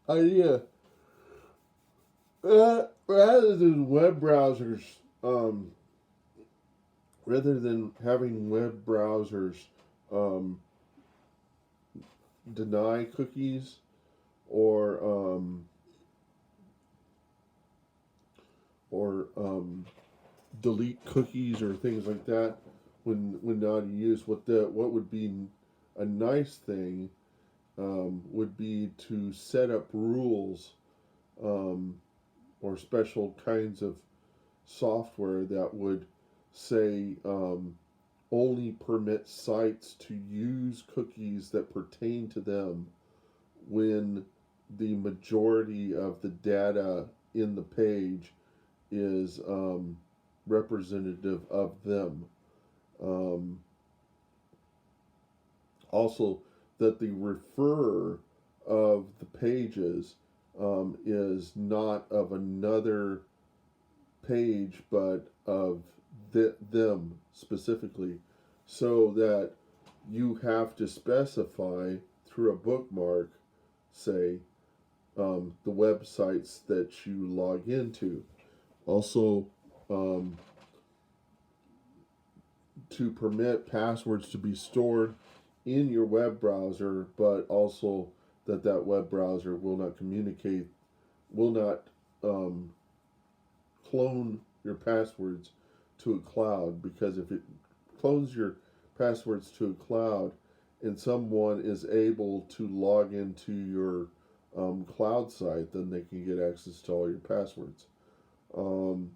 idea. Rather than web browsers, um, rather than having web browsers um, deny cookies or delete cookies or things like that when not in use, what would be a nice thing would be to set up rules um, or special kinds of software that would say only permit sites to use cookies that pertain to them when the majority of the data in the page is representative of them. Um, Also, that the referrer of the pages is not of another page but of them specifically, so that you have to specify through a bookmark, say, the websites that you log into. Also, um, to permit passwords to be stored in your web browser, but also that web browser will not communicate, will not um, clone your passwords to a cloud, because if it clones your passwords to a cloud and someone is able to log into your cloud site, then they can get access to all your passwords. Um,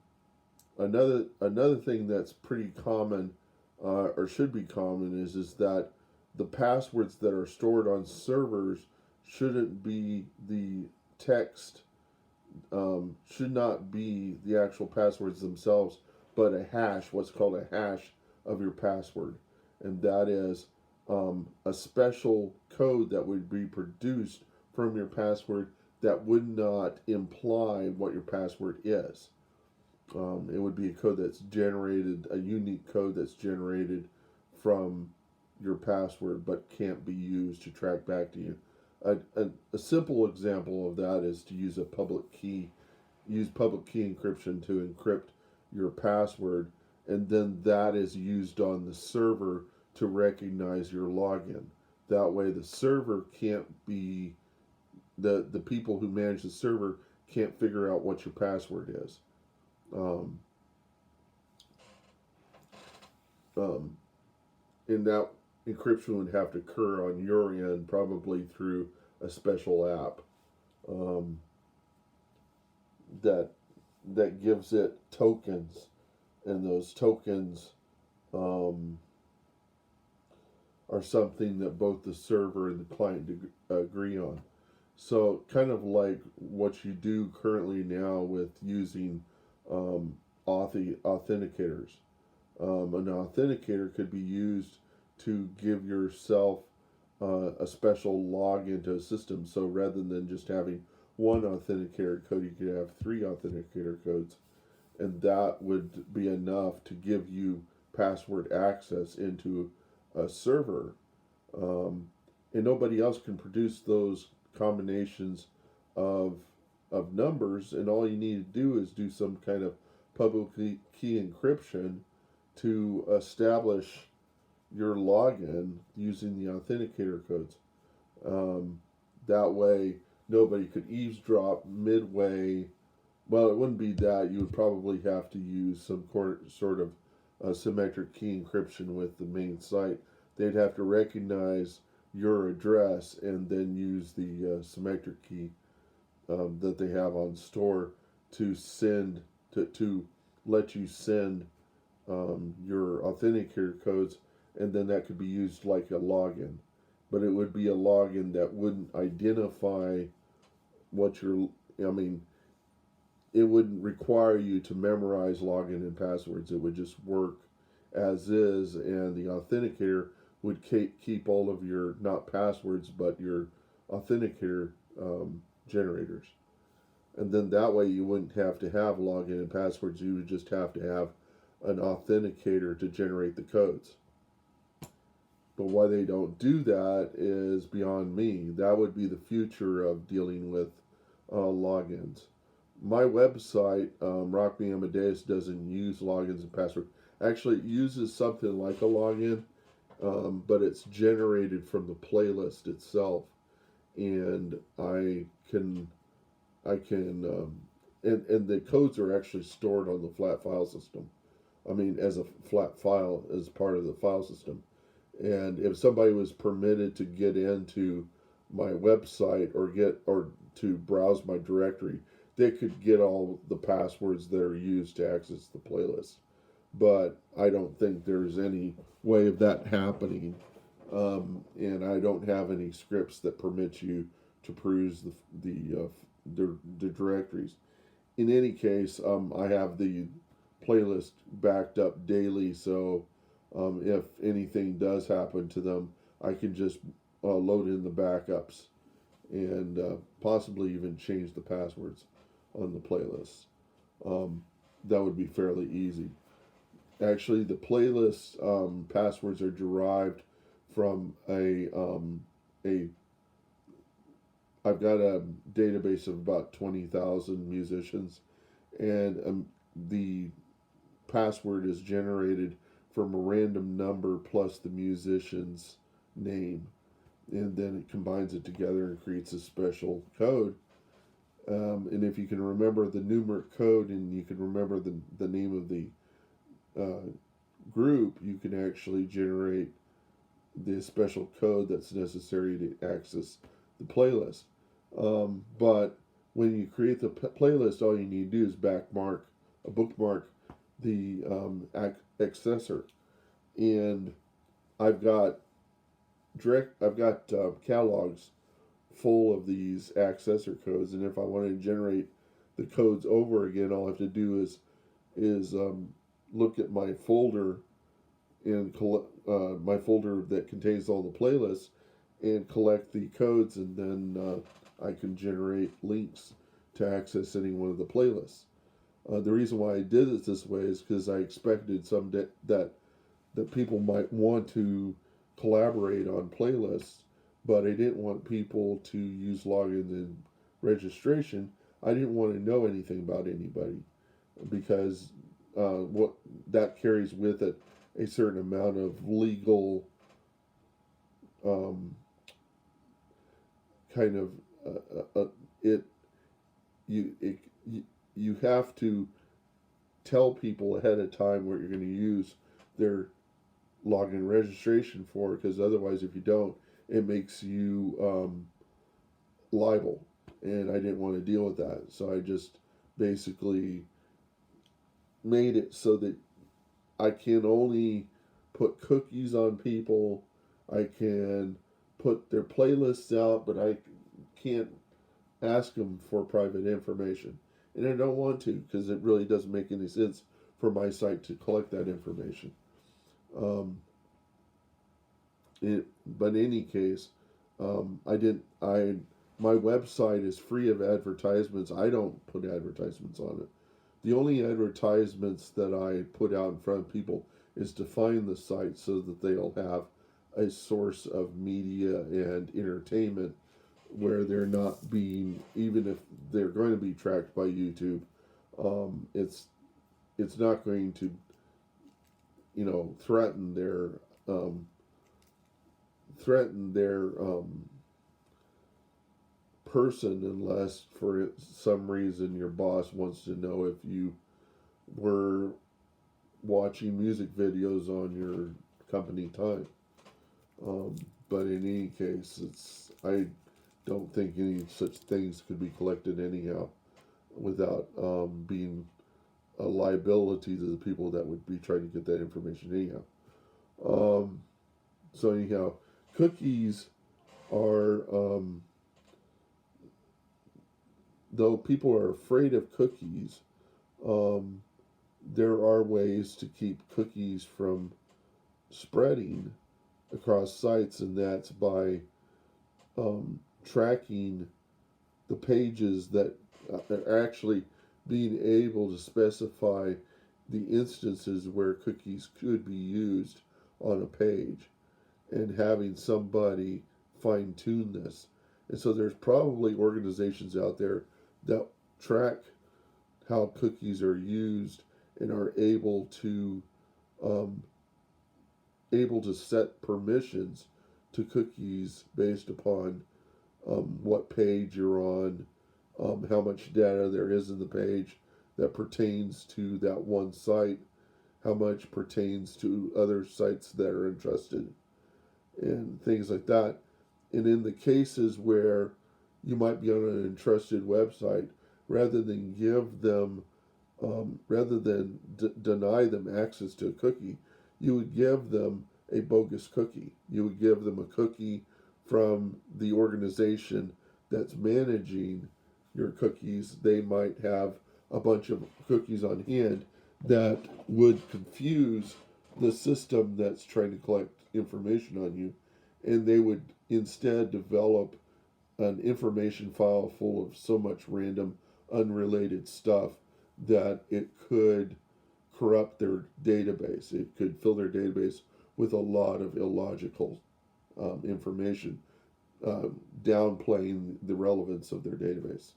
another thing that's pretty common, or should be common, is that the passwords that are stored on servers shouldn't be the text, should not be the actual passwords themselves, but a hash, what's called a hash of your password. And that is a special code that would be produced from your password that would not imply what your password is. It would be a code that's generated, a unique code that's generated from your password, but can't be used to track back to you. A simple example of that is to use a public key, use public key encryption to encrypt your password, and then that is used on the server to recognize your login. That way, the server can't be, the people who manage the server can't figure out what your password is. Um, um, and that encryption would have to occur on your end, probably through a special app um, that that gives it tokens, and those tokens um, are something that both the server and the client agree on. So, kind of like what you do currently now with using um, authenticators. An authenticator could be used to give yourself a special login to a system. So rather than just having one authenticator code, you could have three authenticator codes, and that would be enough to give you password access into a server. Um, and nobody else can produce those combinations of numbers, and all you need to do is do some kind of public key encryption to establish your login using the authenticator codes. Um, that way, nobody could eavesdrop midway. Well, it wouldn't be that. You would probably have to use some sort of symmetric key encryption with the main site. They'd have to recognize your address and then use the symmetric key that they have on store to send to let you send your authenticator codes, and then that could be used like a login. But it would be a login that wouldn't identify what your, I mean, it wouldn't require you to memorize login and passwords. It would just work as is, and the authenticator would keep all of your, not passwords, but your authenticator generators. And then that way you wouldn't have to have login and passwords. You would just have to have an authenticator to generate the codes. But why they don't do that is beyond me. That would be the future of dealing with logins. My website, Rock Me Amadeus, doesn't use logins and passwords. Actually, it uses something like a login, but it's generated from the playlist itself, and and the codes are actually stored on the flat file system. I mean, as a flat file as part of the file system. And if somebody was permitted to get into my website or to browse my directory, they could get all the passwords that are used to access the playlist. But I don't think there's any way of that happening, and I don't have any scripts that permit you to peruse the directories. In any case, I have the playlist backed up daily, so if anything does happen to them, I can just load in the backups and possibly even change the passwords on the playlist. That would be fairly easy. Actually, the playlist passwords are derived from a. I've got a database of about 20,000 musicians, and the password is generated from a random number plus the musician's name, and then it combines it together and creates a special code. And if you can remember the numeric code and you can remember the name of the group, you can actually generate the special code that's necessary to access the playlist. But when you create the playlist, all you need to do is bookmark the accessor, and I've got catalogs full of these accessor codes, and if I want to generate the codes over again, all I have to do is look at my folder and my folder that contains all the playlists and collect the codes, and then I can generate links to access any one of the playlists. The reason why I did it this way is because I expected that people might want to collaborate on playlists, but I didn't want people to use logins and registration. I didn't want to know anything about anybody because what that carries with it a certain amount of legal kind of it you it you have to tell people ahead of time what you're going to use their login registration for, because otherwise, if you don't, it makes you liable, and I didn't want to deal with that, so I just basically made it so that I can only put cookies on people. I can put their playlists out, but I can't ask them for private information. And I don't want to, because it really doesn't make any sense for my site to collect that information. Um, but in any case, I didn't. My website is free of advertisements. I don't put advertisements on it. The only advertisements that I put out in front of people is to find the site so that they'll have a source of media and entertainment where they're not being, even if they're going to be tracked by YouTube, it's not going to, threaten their person, unless for some reason your boss wants to know if you were watching music videos on your company time. But in any case, I don't think any such things could be collected anyhow without being a liability to the people that would be trying to get that information anyhow. So anyhow, cookies are, though people are afraid of cookies, there are ways to keep cookies from spreading across sites, and that's by tracking the pages that are actually being able to specify the instances where cookies could be used on a page. and having somebody fine tune this. And so there's probably organizations out there that track how cookies are used and are um, able to set permissions to cookies based upon what page you're on, how much data there is in the page that pertains to that one site, how much pertains to other sites that are interested, and things like that. And in the cases where you might be on an entrusted website, rather than give them, rather than deny them access to a cookie, you would give them a bogus cookie. You would give them a cookie from the organization that's managing your cookies. They might have a bunch of cookies on hand that would confuse the system that's trying to collect information on you, and they would instead develop an information file full of so much random, unrelated stuff that it could corrupt their database. It could fill their database with a lot of illogical information, downplaying the relevance of their database.